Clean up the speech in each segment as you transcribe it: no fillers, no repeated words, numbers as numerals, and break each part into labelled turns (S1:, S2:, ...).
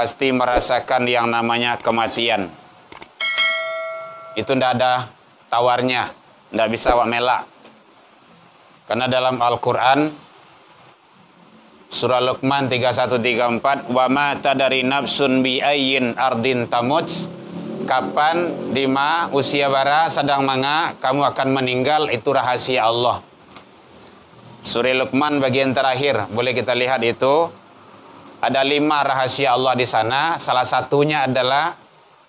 S1: pasti merasakan yang namanya kematian. Itu tidak ada tawarnya, tidak bisa awak melak. Karena dalam Al-Quran, surah Luqman 31-34, wa ma tadari nafsun bi ayyin ardin tamuts, kapan, dima, usia bara, sedang manga, kamu akan meninggal, itu rahasia Allah. Surah Luqman bagian terakhir, boleh kita lihat itu. Ada 5 rahasia Allah di sana. Salah satunya adalah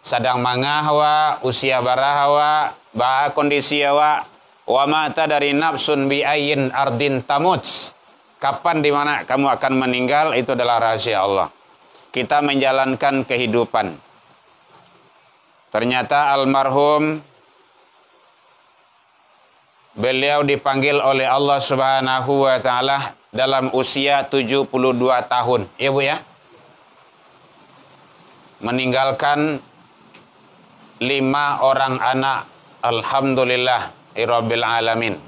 S1: sedang manga hawa, usia bara hawa, bah kondisi hawa, wa mata dari nafsun bi ayyin ardin tamuts. Kapan di mana kamu akan meninggal, itu adalah rahasia Allah. Kita menjalankan kehidupan. Ternyata almarhum beliau dipanggil oleh Allah Subhanahu wa taala dalam usia 72 tahun. Ya Bu ya? Meninggalkan 5 orang anak. Alhamdulillah rabbil alamin.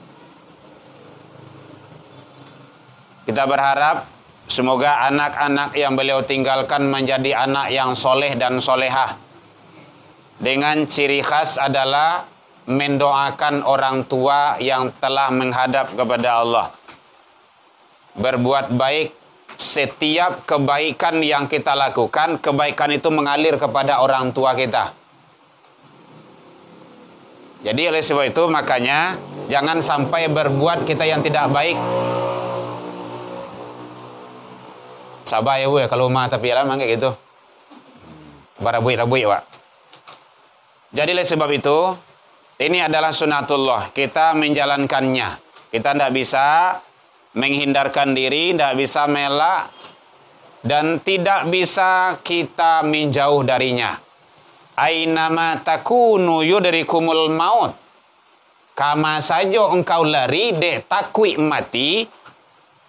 S1: Kita berharap semoga anak-anak yang beliau tinggalkan menjadi anak yang soleh dan solehah. Dengan ciri khas adalah mendoakan orang tua yang telah menghadap kepada Allah. Berbuat baik, setiap kebaikan yang kita lakukan, kebaikan itu mengalir kepada orang tua kita. Jadi oleh sebab itu makanya jangan sampai berbuat kita yang tidak baik. Sabar ya Bu ya, kalau rumah tapi lama kayak gitu. Barabui-rabui Pak. Jadi oleh sebab itu, ini adalah sunatullah. Kita menjalankannya. Kita tidak bisa menghindarkan diri, tidak bisa melak, dan tidak bisa kita menjauh darinya. Ainama takunu yudrikumul maut. Kama saja engkau lari, dek takui mati.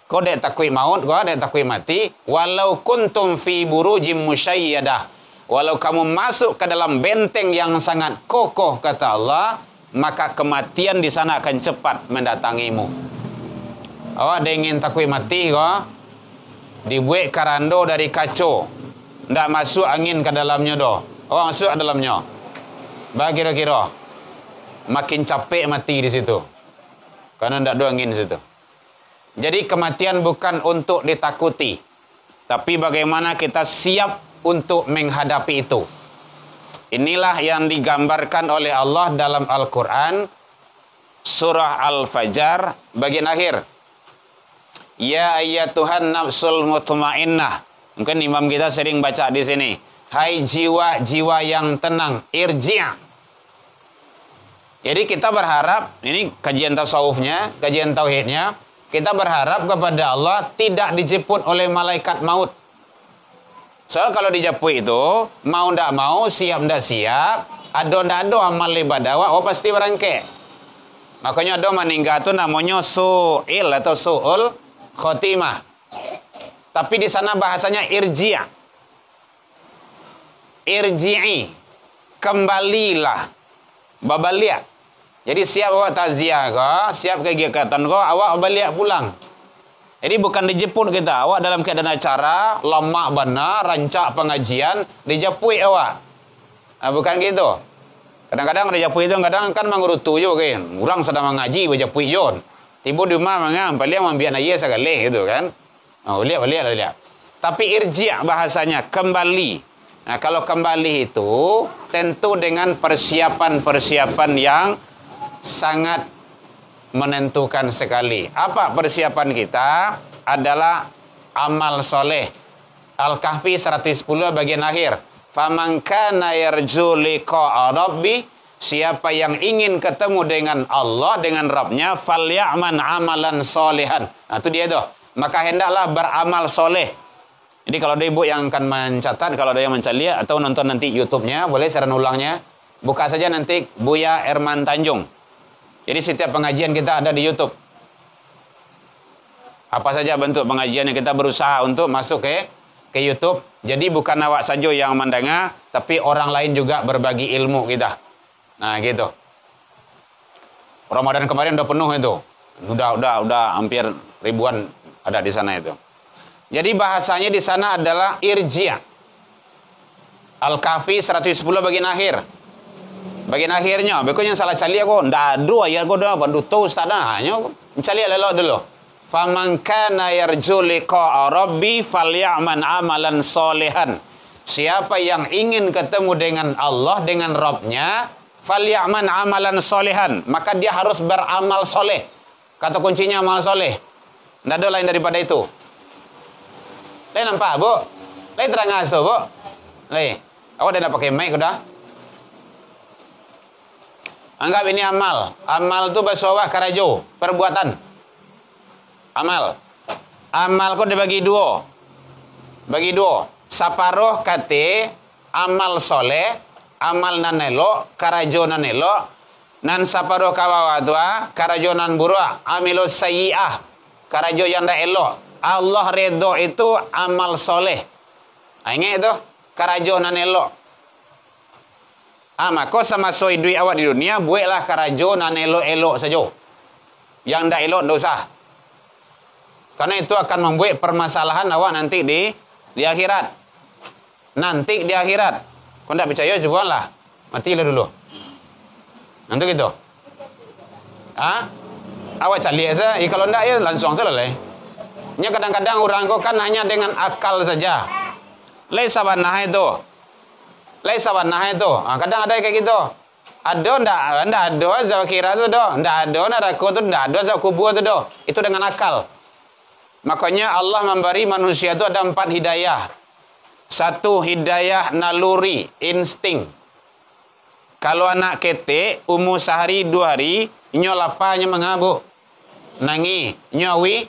S1: Kau dek takui maut, kau dek takui mati. Walau kuntum fi burujim musyayyadah. Walau kamu masuk ke dalam benteng yang sangat kokoh, kata Allah, maka kematian di sana akan cepat mendatangimu. Awak ada ingin takui mati kau? Dibuat karando dari kaco. Tidak masuk angin ke dalamnya doh. Awak masuk ke dalamnya. Bah kira-kira. Makin capek mati di situ. Karena tidak ada angin di situ. Jadi kematian bukan untuk ditakuti. Tapi bagaimana kita siap untuk menghadapi itu. Inilah yang digambarkan oleh Allah dalam Al-Quran. Surah Al-Fajr bagian akhir. Ya ayyatuhan nafsul mutmainnah. Mungkin imam kita sering baca di sini. Hai jiwa-jiwa yang tenang, irji'. Jadi kita berharap, ini kajian tasawufnya, kajian tauhidnya, kita berharap kepada Allah tidak dijemput oleh malaikat maut. Soal kalau dijemput itu, mau ndak mau, siap ndak siap, ado ndak ado amal ibadah, oh pasti berangke. Makanya ada meninggal itu namanya su'il atau su'ul khotimah. Tapi di sana bahasanya irji'. Irji'i, kembalilah, babaliak. Jadi siap awak takziah kau, siap kegiatan kau, awak balik pulang. Jadi bukan dijemput kita, awak dalam keadaan acara, lama benar, rancak pengajian, dijemput awak. Nah, bukan gitu. Kadang-kadang dijemput itu, kadang kan mengurutu juga kan. Orang sedang mengaji, dijemput yon. Tiba di rumah mengam, paling membiak naya sekali gitu kan. Oh, lihat. Tapi irji' bahasanya, kembali. Nah, kalau kembali itu tentu dengan persiapan-persiapan yang sangat menentukan sekali. Apa persiapan kita? Adalah amal soleh. Al-Kahfi 110 bagian akhir. Faman kana yarju liqa'a rabbi, siapa yang ingin ketemu dengan Allah, dengan Rabbnya, falyaman amalan solehan. Nah, itu dia tuh. Maka hendaklah beramal soleh. Jadi kalau ada ibu yang akan mencatat, kalau ada yang mencari atau nonton nanti YouTube-nya, boleh siaran ulangnya. Buka saja nanti Buya Erman Tanjung. Jadi setiap pengajian kita ada di YouTube. Apa saja bentuk pengajian yang kita berusaha untuk masuk ke YouTube. Jadi bukan awak saja yang mendengar, tapi orang lain juga berbagi ilmu kita. Nah gitu. Ramadan kemarin udah penuh itu. Udah hampir ribuan ada di sana itu. Jadi bahasanya di sana adalah irji'. Al-Kahfi 110 bagian akhir. Bagian akhirnya, beku yang salah cali aku, ndak ada ayat aku dah bandu tu ustaz dah. Hanya cali lelok dulu. Faman kana yarju liqa'a rabbi falyaman amalan solehan. Siapa yang ingin ketemu dengan Allah, dengan Rabbnya, falyaman amalan solehan, maka dia harus beramal soleh. Kata kuncinya amal soleh. Ndak ada lain daripada itu. Lain nampak, Bu? Lain terang asu, Bu? Lain. Awak dah nak pakai mic dah? Anggap ini amal. Amal tu bahasa awak karajo, perbuatan. Amal. Amal kau dibagi dua. Bagi dua. Saparuh kate amal soleh, amal nan elok, karajo nan elok. Nan saparuh kawawa tua, karajo nan buruk, amilu sayyi'ah, karajo yang ndak elok. Allah redho itu amal soleh. Ingat itu, karajo nan elok. Maka sama soi duit awak di dunia, buatlah karajo nan elok-elok saja. Yang ndak elok ndak usah. Karena itu akan membuat permasalahan awak nanti di akhirat. Nanti di akhirat. Kau tak percaya, cobalah. Matilah dulu. Nanti gitu. Awak cari saja. Kalau tak, ya langsung selesai. Nya kadang-kadang orang kau kan hanya dengan akal saja. Laisa banah itu. Laisa banah itu. Kadang ada kayak gitu. Ada ndak ada zat akhirat tu dah. Ndak ada neraka tu, ndak ada zat kubur tu dah. Itu dengan akal. Makanya Allah memberi manusia itu ada 4 hidayah. 1 hidayah naluri, insting. Kalau anak ketek, umur sehari 2 hari, nyo lapanya mengabuk. Nangis, nyo awi,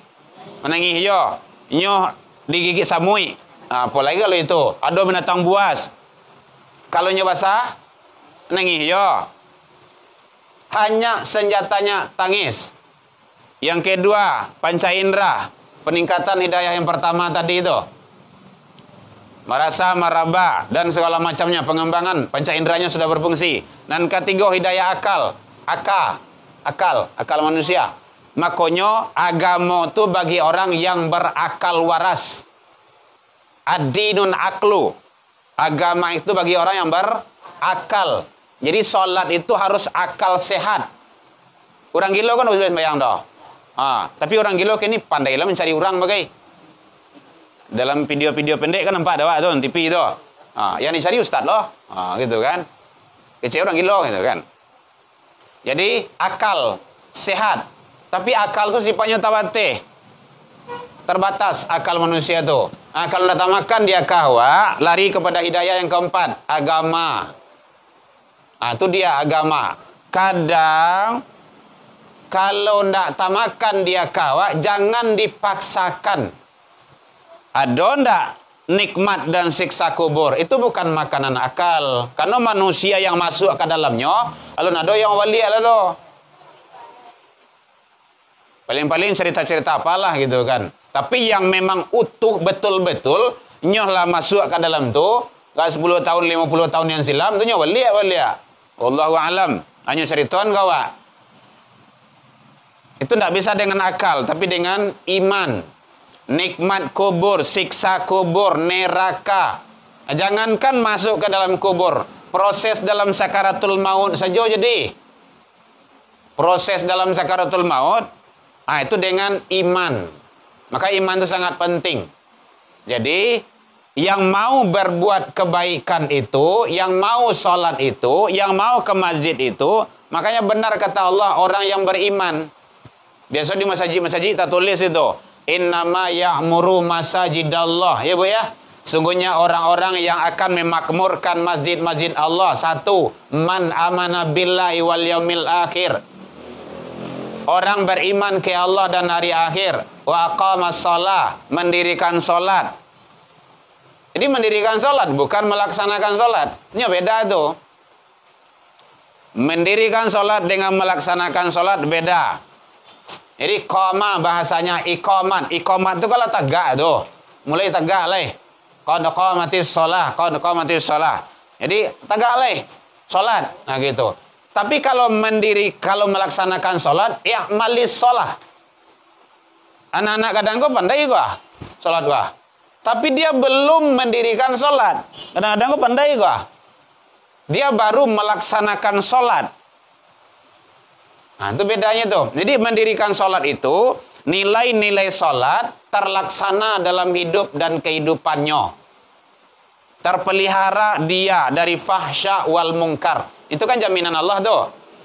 S1: menangis yo. Nyo digigit samui. Apalagi kalau itu, ada binatang buas. Kalau nyo basah, nangis yo. Hanya senjatanya tangis. Yang kedua, panca indera. Peningkatan hidayah yang pertama tadi itu. Merasa, meraba, dan segala macamnya pengembangan panca inderanya sudah berfungsi. Dan ketiga hidayah akal. Akal manusia. Makanya agama itu bagi orang yang berakal waras. Ad-dinun aklu. Agama itu bagi orang yang berakal. Jadi sholat itu harus akal sehat. Orang gila kan udah bayang dah. Tapi orang gila kini pandailah mencari orang bagai. Dalam video-video pendek kan nampak ada tu TV tu. Yang dicari ustaz loh. Gitu kan. Kecil orang gila gitu kan. Jadi akal sehat. Tapi akal tu sifatnya tawatih. Terbatas akal manusia tu. Kalau dah tamakan dia kahwa, lari kepada hidayah yang keempat, agama. Itu dia agama. Kadang kalau ndak tamakan dia kawa, jangan dipaksakan. Ada ndak nikmat dan siksa kubur? Itu bukan makanan akal. Karena manusia yang masuk ke dalamnya, alun ada yang wali ada. Paling-paling cerita-cerita apalah gitu kan. Tapi yang memang utuh betul-betul, nyohlah masuk ke dalam tu, 10 tahun, 50 tahun yang silam, tu nyoh wali. Wallahu alam. Hanya cerituan kawa. Itu tidak bisa dengan akal, tapi dengan iman. Nikmat kubur, siksa kubur, neraka. Jangankan masuk ke dalam kubur. Proses dalam sakaratul maut saja jadi. Proses dalam sakaratul maut, itu dengan iman. Maka iman itu sangat penting. Jadi, yang mau berbuat kebaikan itu, yang mau sholat itu, yang mau ke masjid itu, makanya benar kata Allah, orang yang beriman. Biasa di masjid-masjid kita tulis itu, innama ya'muru masajidallah, ya Bu ya. Sungguhnya orang-orang yang akan memakmurkan masjid-masjid Allah. 1, man amana billahi wal yaumil akhir. Orang beriman ke Allah dan hari akhir. Wa aqamas shalah, mendirikan salat. Jadi mendirikan salat bukan melaksanakan salat. Ini beda itu. Mendirikan salat dengan melaksanakan salat beda. Jadi qama bahasanya iqamat. Iqamat itu kalau tegak tu. Mulai tegak lah. Qad qamatis shalah, qad qamatis shalah. Jadi tegak lah salat. Nah gitu. Tapi kalau melaksanakan salat, i'malis shalah. Anak-anak kadang kau pandai gua salat gua. tapi dia belum mendirikan sholat. Kadang-kadang kok pandai kok. Dia baru melaksanakan sholat. Nah, itu bedanya tuh. Jadi mendirikan sholat itu, nilai-nilai sholat terlaksana dalam hidup dan kehidupannya. Terpelihara dia dari fahsya wal mungkar. Itu kan jaminan Allah tuh.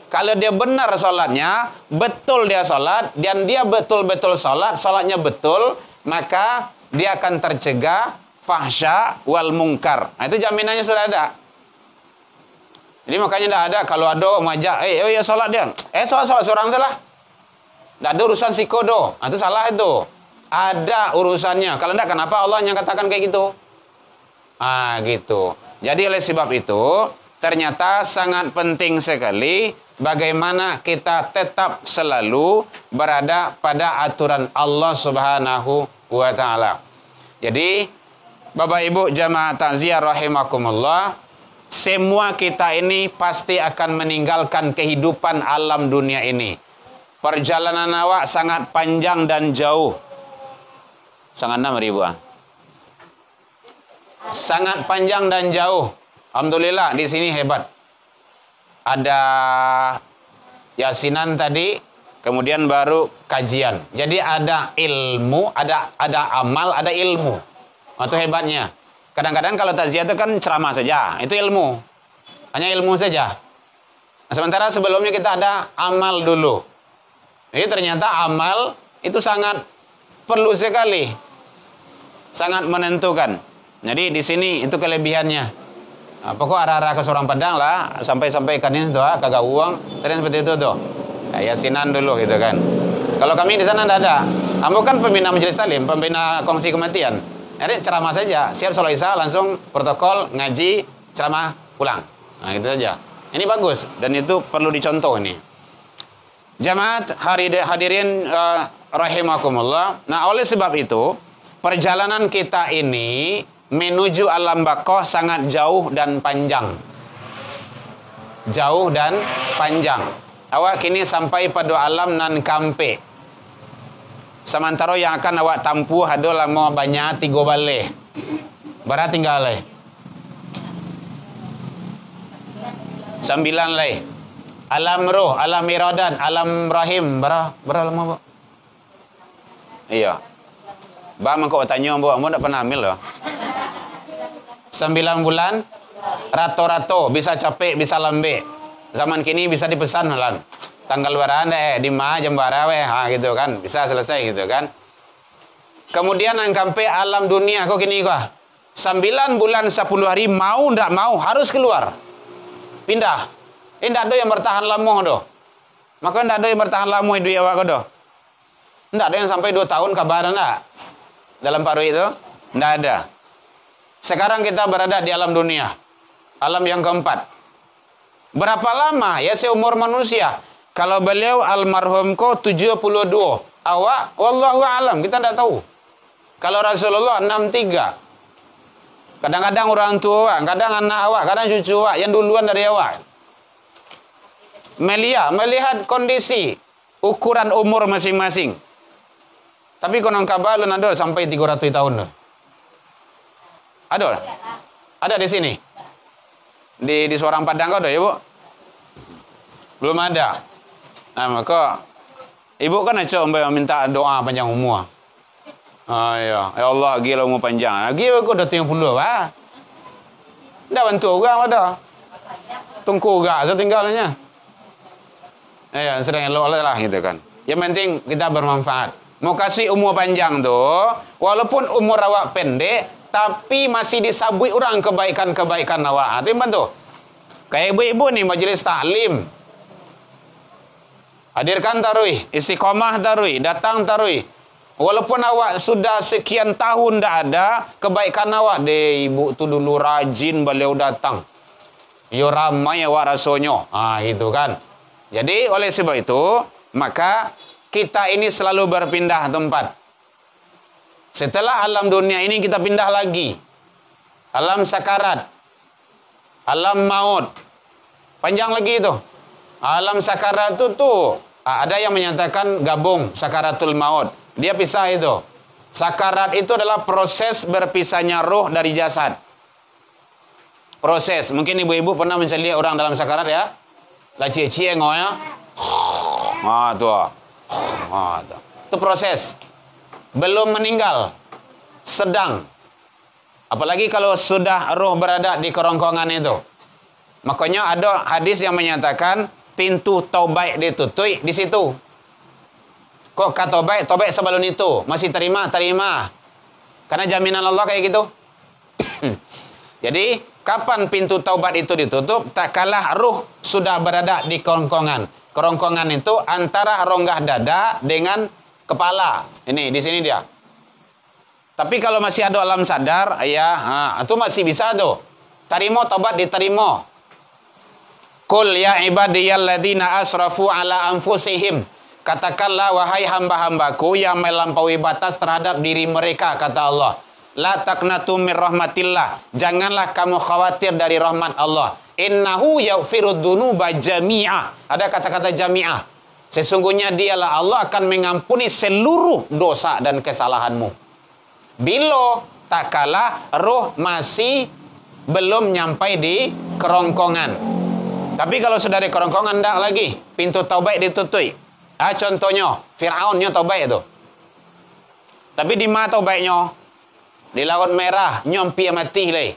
S1: Kalau dia benar sholatnya, betul dia sholat, dan dia betul-betul sholat, sholatnya betul, maka dia akan tercegah fahsya wal mungkar. Nah, itu jaminannya sudah ada. Jadi makanya tidak ada kalau ada ngajak, ya sholat dia. Sholat seorang salah. Tidak ada urusan sikodo. Nah, itu salah itu. Ada urusannya. Kalau tidak, kenapa Allah yang katakan kayak gitu? Ah, gitu. Jadi oleh sebab itu, ternyata sangat penting sekali bagaimana kita tetap selalu berada pada aturan Allah Subhanahu wa ta'ala. Jadi, Bapak Ibu jamaah takziah rahimakumullah, semua kita ini pasti akan meninggalkan kehidupan alam dunia ini. Perjalanan awak sangat panjang dan jauh. Sangat 6.000 sangat panjang dan jauh. Alhamdulillah di sini hebat. Ada yasinan tadi, kemudian baru kajian. Jadi ada ilmu, ada amal, ada ilmu. Itu hebatnya. Kadang-kadang kalau takziah itu kan ceramah saja, itu ilmu. Hanya ilmu saja. Nah, sementara sebelumnya kita ada amal dulu. Jadi ternyata amal itu sangat perlu sekali. Sangat menentukan. Jadi di sini itu kelebihannya. Nah, pokok arah-arah ke Sorong Padang lah, sampai ikannya itu kagak uang, sering seperti itu tuh. Ya, yasinan dulu gitu kan. Kalau kami di sana tidak ada. Ambo kan pembina majelis taklim, pembina kongsi kematian. Jadi ceramah saja, siap sholat isya langsung protokol ngaji, ceramah pulang. Nah, itu saja. Ini bagus dan itu perlu dicontoh ini. Jamaat hadirin rahimakumullah. Nah, oleh sebab itu, perjalanan kita ini menuju alam bakoh sangat jauh dan panjang. Jauh dan panjang. Awak kini sampai pada alam nan kampe. Sementara yang akan awak tampu ada lama banyak 3 balik. Berapa tinggal leh? 9 leh. Alam roh, alam iradan, alam rahim. Berapa lama, Bu? Iya. Bang, kau tanya, Bu, kamu tak pernah hamil loh. 9 bulan, rato-rato, bisa capek, bisa lambe. Zaman kini bisa dipesan malam. Tanggal berapa di jam berapa gitu kan, bisa selesai gitu kan. Kemudian angkampe alam dunia, kok gini kok. 9 bulan 10 hari mau ndak mau harus keluar. Pindah. Ndak ada yang bertahan lama doh. Maka ndak ada yang bertahan lama hidup awak doh. Ndak ada yang sampai 2 tahun kabar ndak. Dalam paruh itu ndak ada. Sekarang kita berada di alam dunia. Alam yang keempat. Berapa lama? Ya seumur manusia. Kalau beliau almarhum ko 72. Awak wallahu alam, kita tidak tahu. Kalau Rasulullah 63. Kadang-kadang orang tua, kadang anak awak, kadang cucu awak yang duluan dari awak. Melihat kondisi ukuran umur masing-masing. Tapi konon kabalun ada sampai 300 tahun. Ada di sini. Di Sorong Padang kau ada ya, Bu? Belum ada. Nah, maka ibu kan aja minta doa panjang umur. Ya Allah, gila umur panjang. Gila kau dah 30 Pak. Dah bantu juga ada. Tunggu juga setinggalnya. Ya, sedang elok lah gitu kan. Yang penting kita bermanfaat. Mau kasih umur panjang tuh, walaupun umur awak pendek, tapi masih disabui orang kebaikan-kebaikan awak. Itu bantu. Kayak ibu-ibu nih majelis taklim. Hadirkan tarawih, istiqomah tarawih, datang tarawih. Walaupun awak sudah sekian tahun tidak ada kebaikan awak, deh ibu tu dulu rajin beliau datang. Yo ramai awak rasanya. Gitu kan. Jadi oleh sebab itu, maka kita ini selalu berpindah tempat. Setelah alam dunia ini kita pindah lagi. Alam sakarat. Alam maut. Panjang lagi itu. Alam sakarat itu tuh ada yang menyatakan gabung sakaratul maut. Dia pisah itu. Sakarat itu adalah proses berpisahnya roh dari jasad. Proses. Mungkin ibu-ibu pernah mencari orang dalam sakarat ya. Lah cie-cie ya. Tuh. Tuh. Itu proses. Belum meninggal. Sedang. Apalagi kalau sudah roh berada di kerongkongan itu. Makanya ada hadis yang menyatakan pintu taubat ditutup di situ. Kok kata taubat sebelum itu masih terima. Karena jaminan Allah kayak gitu. Jadi kapan pintu taubat itu ditutup? Tak kalah ruh sudah berada di kerongkongan. Kerongkongan itu antara rongga dada dengan kepala. Ini di sini dia. Tapi kalau masih ada alam sadar, ya, itu masih bisa tuh. Tarimo taubat diterima. Qul ya ibadiyalladzina asrafu ala anfusihim. Katakanlah wahai hamba-hambaku yang melampaui batas terhadap diri mereka, kata Allah. La taqnatu mir rahmatillah. Janganlah kamu khawatir dari rahmat Allah. Innahu yaghfirud dzunuba jami'a. Ada kata-kata jami'ah. Sesungguhnya dialah Allah akan mengampuni seluruh dosa dan kesalahanmu. Bila tak kalah roh masih belum nyampai di kerongkongan. Tapi kalau sudah di kerongkongan tak lagi. Pintu taubat ditutup. Contohnya Fir'aunnya taubat itu. Tapi di mana taubatnya? Di Laut Merah nyompi mati leh.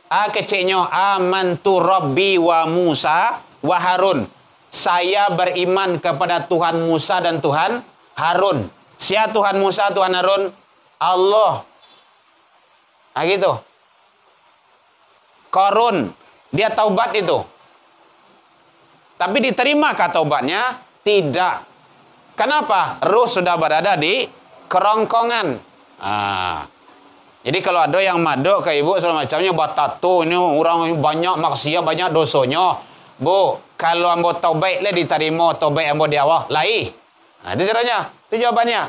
S1: Kecilnya amantu Rabbi wa Musa wa Harun. Saya beriman kepada Tuhan Musa dan Tuhan Harun. Siapa Tuhan Musa, Tuhan Harun? Allah. Gitu. Korun dia taubat itu. Tapi diterimakah taubatnya? Tidak. Kenapa? Ruh sudah berada di kerongkongan. Jadi kalau ada yang madok ke ibu segala macamnya batato ini orang banyak maksiat, banyak dosanya. Bu, kalau ambo taubat le diterima taubat ambo di awal. Lai. Itu caranya. Itu jawabannya.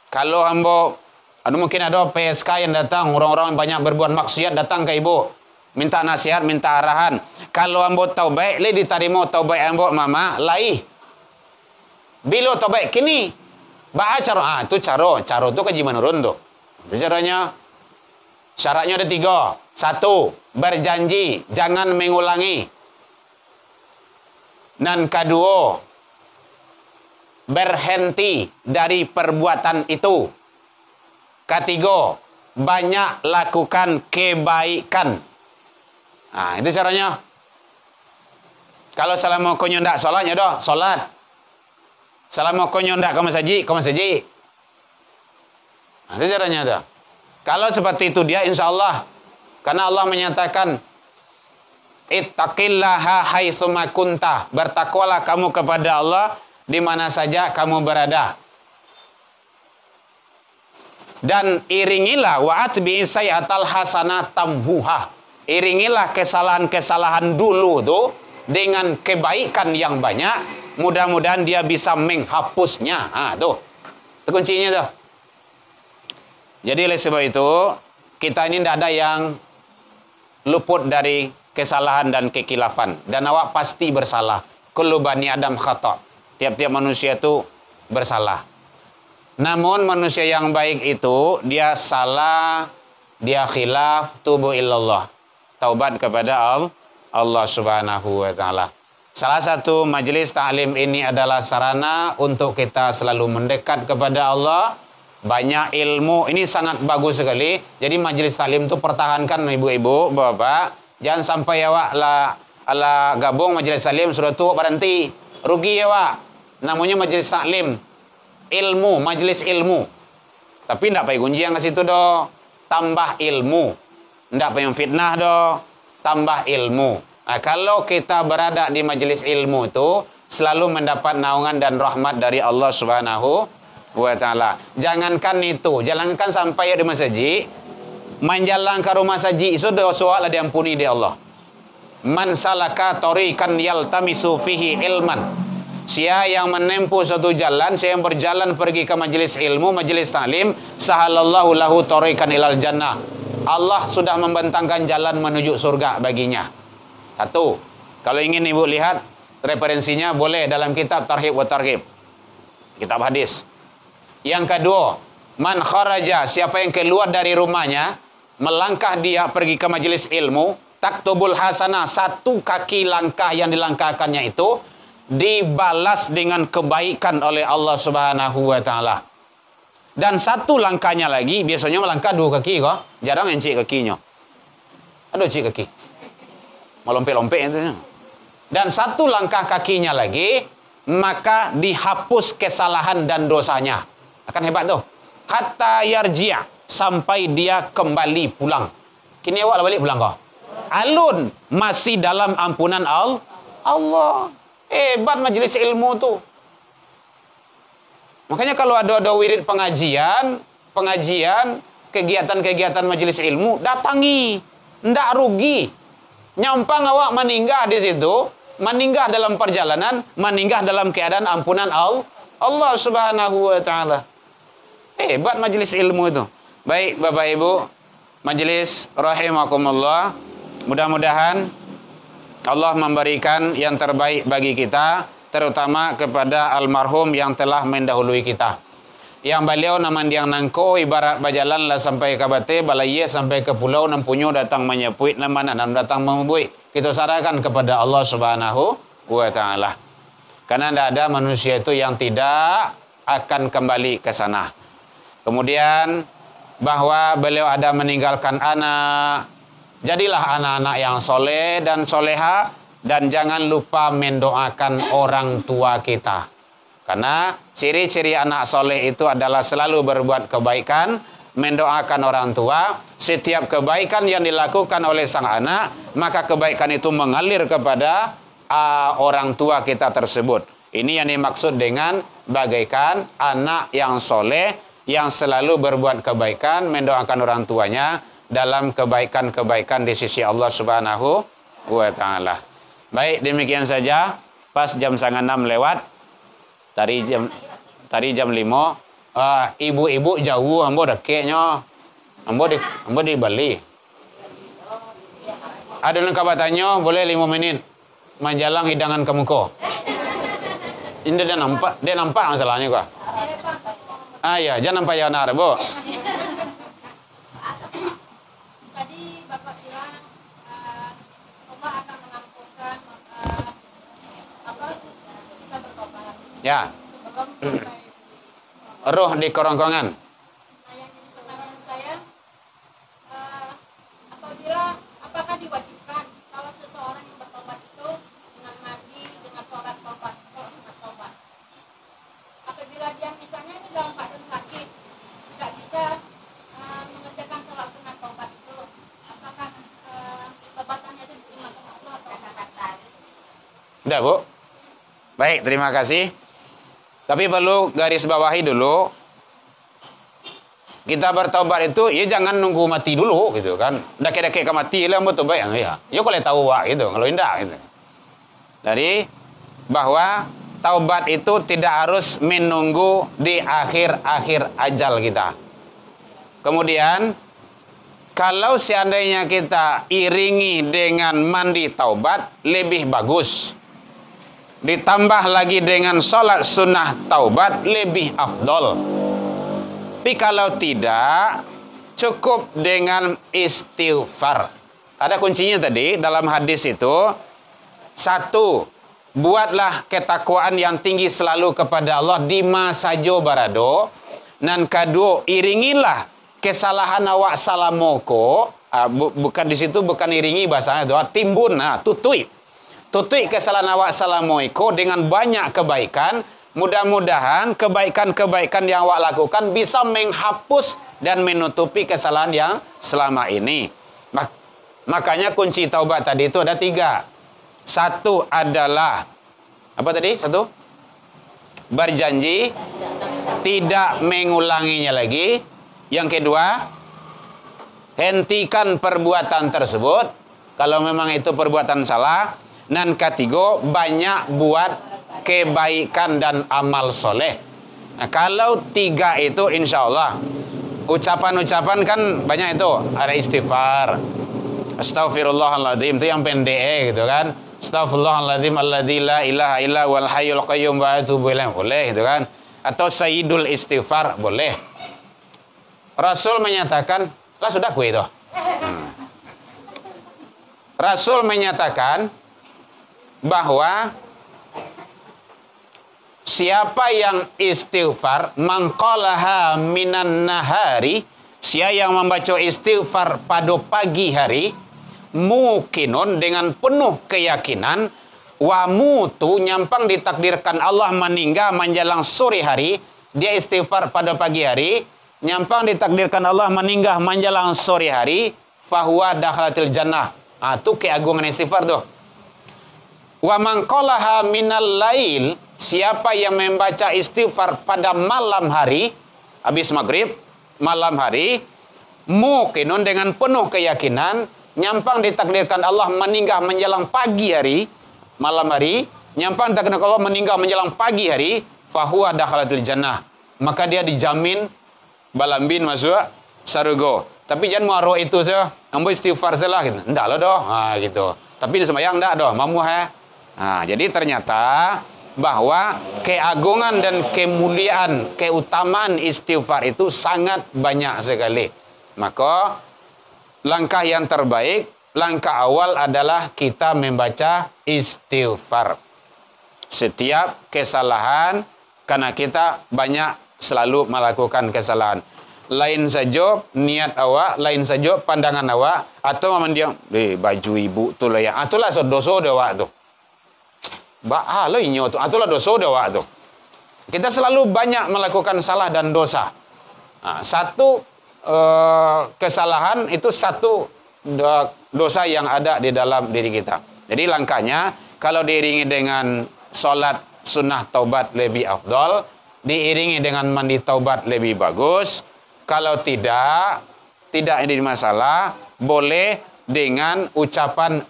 S1: Kalau ambo mungkin ada PSK yang datang, orang-orang yang banyak berbuat maksiat datang ke ibu. Minta nasihat, minta arahan. Kalau ambo taubat le diterima taubat ambo mama, lai. Bila taubat kini cara itu cara itu kaji menurun tuh. Itu caranya. Syaratnya ada 3. 1, berjanji jangan mengulangi. Dan kedua, berhenti dari perbuatan itu. Ketiga, banyak lakukan kebaikan. Itu caranya. Kalau selama kau ndak salatnya dah, salat. Selama kau ndak kau masjid. Itu caranya dah. Kalau seperti itu dia insya-Allah. Karena Allah menyatakan ittaqillaha haitsuma kunta. Bertakwalah kamu kepada Allah di mana saja kamu berada. Dan iringilah wa atbi'i sayyatal hasanah tamhuha. Iringilah kesalahan-kesalahan dulu tuh dengan kebaikan yang banyak. Mudah-mudahan dia bisa menghapusnya. Tuh. Itu kuncinya tuh. Jadi oleh sebab itu, kita ini tidak ada yang luput dari kesalahan dan kekilafan. Dan awak pasti bersalah. Kullu bani Adam khata'. Tiap-tiap manusia itu bersalah. Namun manusia yang baik itu, dia salah, dia khilaf, tubu illallah. Taubat kepada Allah subhanahu wa ta'ala. Salah satu majelis ta'lim ini adalah sarana untuk kita selalu mendekat kepada Allah. Banyak ilmu, ini sangat bagus sekali. Jadi majelis ta'lim itu pertahankan ibu-ibu, bapak. Jangan sampai awak ala gabung majelis ta'lim sudah tua berhenti. Rugi ya wak. Namanya majelis ta'lim. Ilmu, majelis ilmu. Tapi tidak pakai kunci yang ke situ doh. Tambah ilmu. Tidak pakai fitnah doh. Tambah ilmu. Kalau kita berada di majelis ilmu itu selalu mendapat naungan dan rahmat dari Allah Subhanahu wa ta'ala. Jangankan itu, jangankan sampai di masjid, menjalan ke rumah saji itu dosa lah diampuni di Allah. Man salaka tariqan yaltamisu fihi ilman. Siapa yang menempuh suatu jalan, siapa yang berjalan pergi ke majelis ilmu, majelis ta'lim, sahalallahu lahu tariqan ilal jannah. Allah sudah membentangkan jalan menuju surga baginya. Satu. Kalau ingin ibu lihat referensinya boleh dalam kitab Tarhib wa Targhib. Kitab hadis. Yang kedua, man kharaja, siapa yang keluar dari rumahnya, melangkah dia pergi ke majelis ilmu, taktubul hasanah, satu kaki langkah yang dilangkahkannya itu dibalas dengan kebaikan oleh Allah Subhanahu wa taala. Dan satu langkahnya lagi, biasanya melangkah dua kaki kok, jarang encik kakinya. Aduh, cik kaki. Melompat-lompat itu. Dan satu langkah kakinya lagi, maka dihapus kesalahan dan dosanya. Akan hebat tuh. Hatta yarji', sampai dia kembali pulang. Kini awak balik pulang kok. Alun masih dalam ampunan Allah. Hebat majelis ilmu tuh. Makanya kalau ada wirid pengajian, kegiatan-kegiatan majelis ilmu, datangi. Ndak rugi. Nyampang awak meninggal di situ, meninggal dalam perjalanan, meninggal dalam keadaan ampunan Allah Subhanahu wa taala. Hebat majelis ilmu itu. Baik Bapak Ibu, majelis rahimakumullah, mudah-mudahan Allah memberikan yang terbaik bagi kita, terutama kepada almarhum yang telah mendahului kita. Yang beliau naman yang nangko ibarat bajalan lah sampai ke bate, balaya sampai ke pulau nampunyo datang menyepuit namana dan datang membuik. Kita sarahkan kepada Allah Subhanahu wa taala. Karena tidak ada manusia itu yang tidak akan kembali ke sana. Kemudian bahwa beliau ada meninggalkan anak. Jadilah anak-anak yang soleh dan soleha. Dan jangan lupa mendoakan orang tua kita. Karena ciri-ciri anak soleh itu adalah selalu berbuat kebaikan, mendoakan orang tua. Setiap kebaikan yang dilakukan oleh sang anak, maka kebaikan itu mengalir kepada orang tua kita tersebut. Ini yang dimaksud dengan bagaikan anak yang soleh, yang selalu berbuat kebaikan, mendoakan orang tuanya dalam kebaikan-kebaikan di sisi Allah Subhanahu wa taala. Baik, demikian saja. Pas jam 5:30 lewat. Tadi jam 5. Ibu-ibu jauh, ambo dekeknya. Ambo di Bali. Ada yang kabatannya boleh 5 menit. Menjalang hidangan ke muka. Ini dia nampak masalahnya kok. Ya, jangan nampak ya nak, Bu.
S2: Tadi Bapak bilang Bapak akan mengampunkan kita bertobat.
S1: Ya. Roh di kerongkongan.
S2: Nah, yang jadi pertanyaan saya, apakah diwajibkan kalau seseorang yang bertobat itu dengan mandi, dengan sholat tobat, sunat tobat? Apabila dia misalnya ini dalam keadaan sakit, tidak bisa mengerjakan sholat sunat tobat itu, apakah tobatannya itu diterima sama Allah atau tidak?
S1: Udah, Bu. Baik, terima kasih. Tapi perlu garis bawahi dulu. Kita bertobat itu, ya jangan nunggu mati dulu, gitu kan. Dake-dake ke mati lah, mau tobat yang ya. Ya kalau tahu wak, gitu. Kalau indah, gitu. Jadi, bahwa taubat itu tidak harus menunggu di akhir-akhir ajal kita. Kemudian, kalau seandainya kita iringi dengan mandi taubat, lebih bagus. Ditambah lagi dengan sholat sunnah taubat, lebih afdol. Tapi kalau tidak, cukup dengan istighfar. Ada kuncinya tadi dalam hadis itu. Satu, buatlah ketakwaan yang tinggi selalu kepada Allah di masa jo barado. Dan kedua, iringilah kesalahan awak salamoko. Bukan di situ, bukan iringi bahasanya doa, timbun, tutui. Tutui kesalahan awak salamoiko dengan banyak kebaikan. Mudah-mudahan kebaikan-kebaikan yang awak lakukan bisa menghapus dan menutupi kesalahan yang selama ini. Makanya kunci taubat tadi itu ada 3. Satu adalah, apa tadi? Satu, berjanji tidak mengulanginya lagi. Yang kedua, hentikan perbuatan tersebut kalau memang itu perbuatan salah. Dan ketiga, banyak buat kebaikan dan amal soleh. Nah, kalau 3 itu insya Allah, ucapan-ucapan kan banyak itu. Ada istighfar, astaghfirullahaladzim, itu yang pendek gitu kan. Astaghfirullahaladzim alladzi la ilaha illa wal hayyul qayyum wa atubu ilaih, boleh gitu kan. atau Sayyidul Istighfar boleh. Rasul menyatakan, lah sudah gue itu. Rasul menyatakan bahwa siapa yang istighfar mangqalaha minan nahari, siapa yang membaca istighfar pada pagi hari, mukinun dengan penuh keyakinan, wa mutu nyampang ditakdirkan Allah meninggal menjelang sore hari, dia istighfar pada pagi hari, nyampang ditakdirkan Allah meninggal menjelang sore hari, fahuwa dakhalatil jannah. Itu keagungan istighfar tuh. Wa man qalaha minal lail, siapa yang membaca istighfar pada malam hari, habis maghrib, malam hari, mukinun dengan penuh keyakinan, nyampang ditakdirkan Allah meninggal menjelang pagi hari, malam hari, nyampang ditakdirkan Allah meninggal menjelang pagi hari, fahuwa dakhalatil jannah. Maka dia dijamin balambin masuk sarugo. Tapi jangan muaro itu saja. Ambo istighfar salah gitu. Enggak lo doh. Gitu. Tapi di sembahyang enggak doh. Mamu jadi ternyata bahwa keagungan dan kemuliaan, keutamaan istighfar itu sangat banyak sekali. Maka langkah yang terbaik, langkah awal adalah kita membaca istighfar. Setiap kesalahan, karena kita banyak selalu melakukan kesalahan. Lain saja niat awak, lain saja pandangan awak, atau memendiang baju ibu tu lah ya. Itulah dosa awak tu. Lo inyo tu. Itulah dosa awak tu. Kita selalu banyak melakukan salah dan dosa. Satu kesalahan itu satu dosa yang ada di dalam diri kita. Jadi langkahnya kalau diiringi dengan solat sunnah taubat lebih afdol, diiringi dengan mandi taubat lebih bagus. Kalau tidak ini masalah, boleh dengan ucapan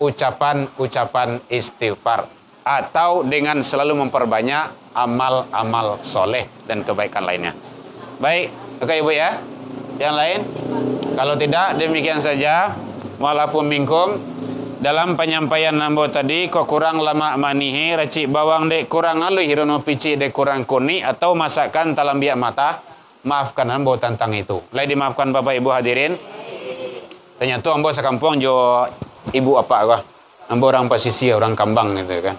S1: istighfar atau dengan selalu memperbanyak amal-amal soleh dan kebaikan lainnya. Baik, oke Ibu ya. Yang lain? Kalau tidak, demikian saja. Walaupun minkum dalam penyampaian nambo tadi kok kurang lama manihe racik bawang dek kurang alu hirono pici dek kurang kuni atau masakan talam biak mata. Maafkan ambo tentang itu. Lai dimaafkan Bapak Ibu hadirin. Ternyata ambo sekampung jo ibu apa kah? Ambo orang pasisi, orang Kambang gitu kan.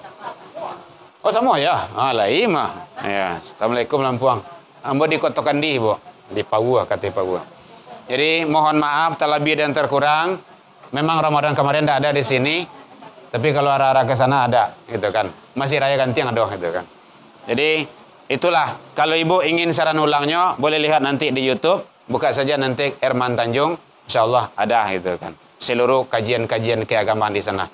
S1: Oh sama ya? Lai mah. Ya. Assalamualaikum Lampuang. Ambo di Kota Kandi, Bu. Di Papua, kata Papua. Jadi mohon maaf terlebih dan terkurang. Memang Ramadan kemarin tidak ada di sini. Tapi kalau arah-arah ke sana ada gitu kan. Masih raya gantian ada gitu kan. Jadi itulah, kalau ibu ingin saran ulangnya, boleh lihat nanti di YouTube. Buka saja nanti Erman Tanjung, insya Allah ada gitu kan. Seluruh kajian-kajian keagamaan di sana.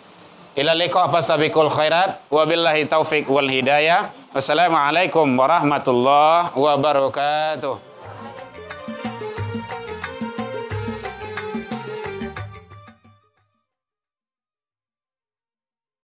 S1: Ila liqa fastabiqul khairat, wabillahi taufik wal hidayah. Wassalamualaikum warahmatullahi wabarakatuh.